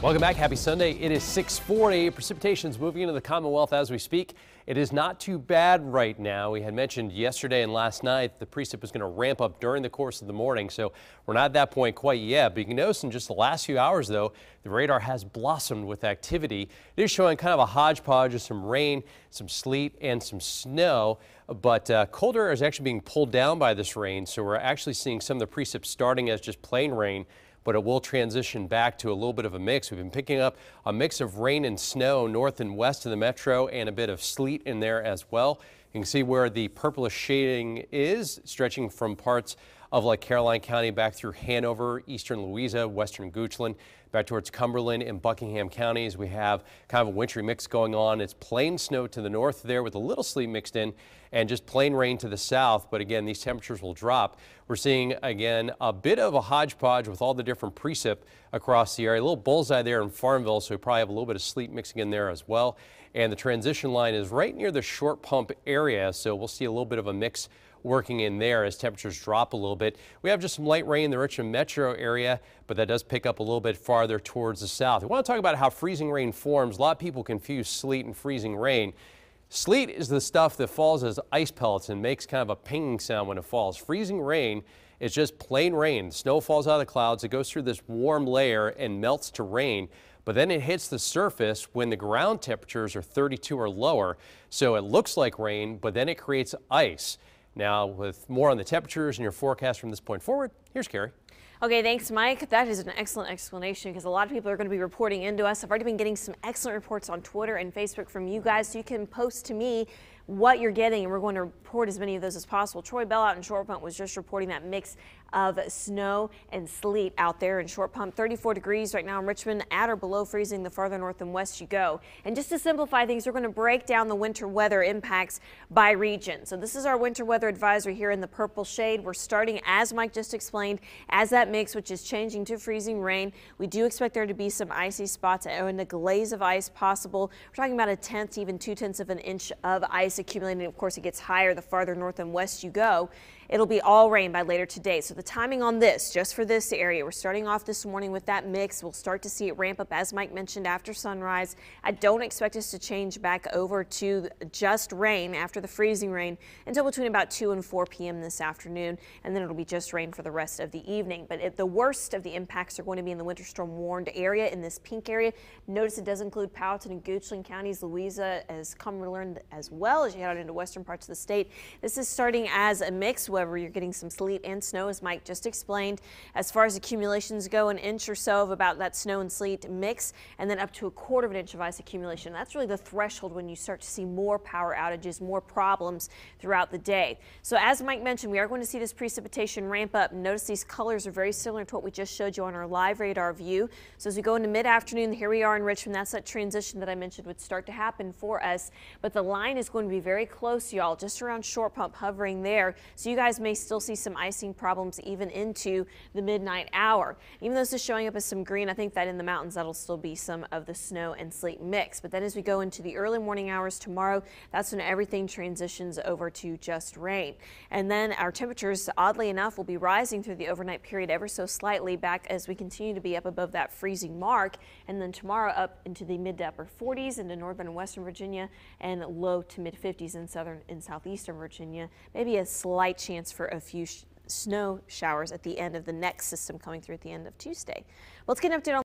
Welcome back. Happy Sunday. It is 6:40. Precipitation's moving into the Commonwealth as we speak. It is not too bad right now. We had mentioned yesterday and last night the precip was going to ramp up during the course of the morning, so we're not at that point quite yet. But you can notice in just the last few hours, though, the radar has blossomed with activity. It is showing kind of a hodgepodge of some rain, some sleet, and some snow. But colder air is actually being pulled down by this rain, so we're actually seeing some of the precip starting as just plain rain, but it will transition back to a little bit of a mix. We've been picking up a mix of rain and snow north and west of the metro and a bit of sleet in there as well. You can see where the purplish shading is stretching from parts of like Caroline County back through Hanover, eastern Louisa, western Goochland, back towards Cumberland and Buckingham counties. We have kind of a wintry mix going on. It's plain snow to the north there with a little sleet mixed in and just plain rain to the south. But again, these temperatures will drop. We're seeing again a bit of a hodgepodge with all the different precip across the area. A little bullseye there in Farmville, so we probably have a little bit of sleet mixing in there as well. And the transition line is right near the short pump area, so we'll see a little bit of a mix working in there as temperatures drop a little bit. We have just some light rain in the Richmond metro area, but that does pick up a little bit farther towards the south. We want to talk about how freezing rain forms. A lot of people confuse sleet and freezing rain. Sleet is the stuff that falls as ice pellets and makes kind of a pinging sound when it falls. Freezing rain is just plain rain. Snow falls out of the clouds. It goes through this warm layer and melts to rain, but then it hits the surface when the ground temperatures are 32 or lower. So it looks like rain, but then it creates ice. Now, with more on the temperatures and your forecast from this point forward, here's Carrie. Okay, thanks, Mike. That is an excellent explanation because a lot of people are going to be reporting into us. I've already been getting some excellent reports on Twitter and Facebook from you guys, so you can post to me what you're getting, and we're going to report as many of those as possible. Troy Bell out in Short Pump was just reporting that mix of snow and sleet out there in Short Pump. 34 degrees right now in Richmond, at or below freezing the farther north and west you go. And just to simplify things, we're going to break down the winter weather impacts by region. So this is our winter weather advisory here in the purple shade. We're starting, as Mike just explained, as that mix, which is changing to freezing rain. We do expect there to be some icy spots and a glaze of ice possible. We're talking about a tenth to even 2/10 of an inch of ice accumulating. Of course, it gets higher the farther north and west you go. It'll be all rain by later today. So the timing on this, just for this area, we're starting off this morning with that mix. We'll start to see it ramp up, as Mike mentioned, after sunrise. I don't expect us to change back over to just rain after the freezing rain until between about 2 and 4 p.m. this afternoon, and then it'll be just rain for the rest of the evening. But the worst of the impacts are going to be in the winter storm warned area, in this pink area. Notice it does include Powhatan and Goochland counties, Louisa, as Cumberland, as well as you head out into western parts of the state. This is starting as a mix. However, you're getting some sleet and snow, as Mike just explained. As far as accumulations go, an inch or so of about that snow and sleet mix, and then up to 1/4 of an inch of ice accumulation. That's really the threshold when you start to see more power outages, more problems throughout the day. So as Mike mentioned, we are going to see this precipitation ramp up. Notice these colors are very similar to what we just showed you on our live radar view. So as we go into mid-afternoon, here we are in Richmond. That's that transition that I mentioned would start to happen for us. But the line is going to be very close, y'all, just around Short Pump, hovering there. So you guys may still see some icing problems even into the midnight hour. Even though this is showing up as some green, I think that in the mountains that'll still be some of the snow and sleet mix. But then as we go into the early morning hours tomorrow, that's when everything transitions over to just rain. And then our temperatures, oddly enough, will be rising through the overnight period ever so slightly back as we continue to be up above that freezing mark. And then tomorrow up into the mid to upper 40s into northern and western Virginia, and low to mid 50s in southern and southeastern Virginia. Maybe a slight chance for a few snow showers at the end of the next system coming through at the end of Tuesday. Let's get an update on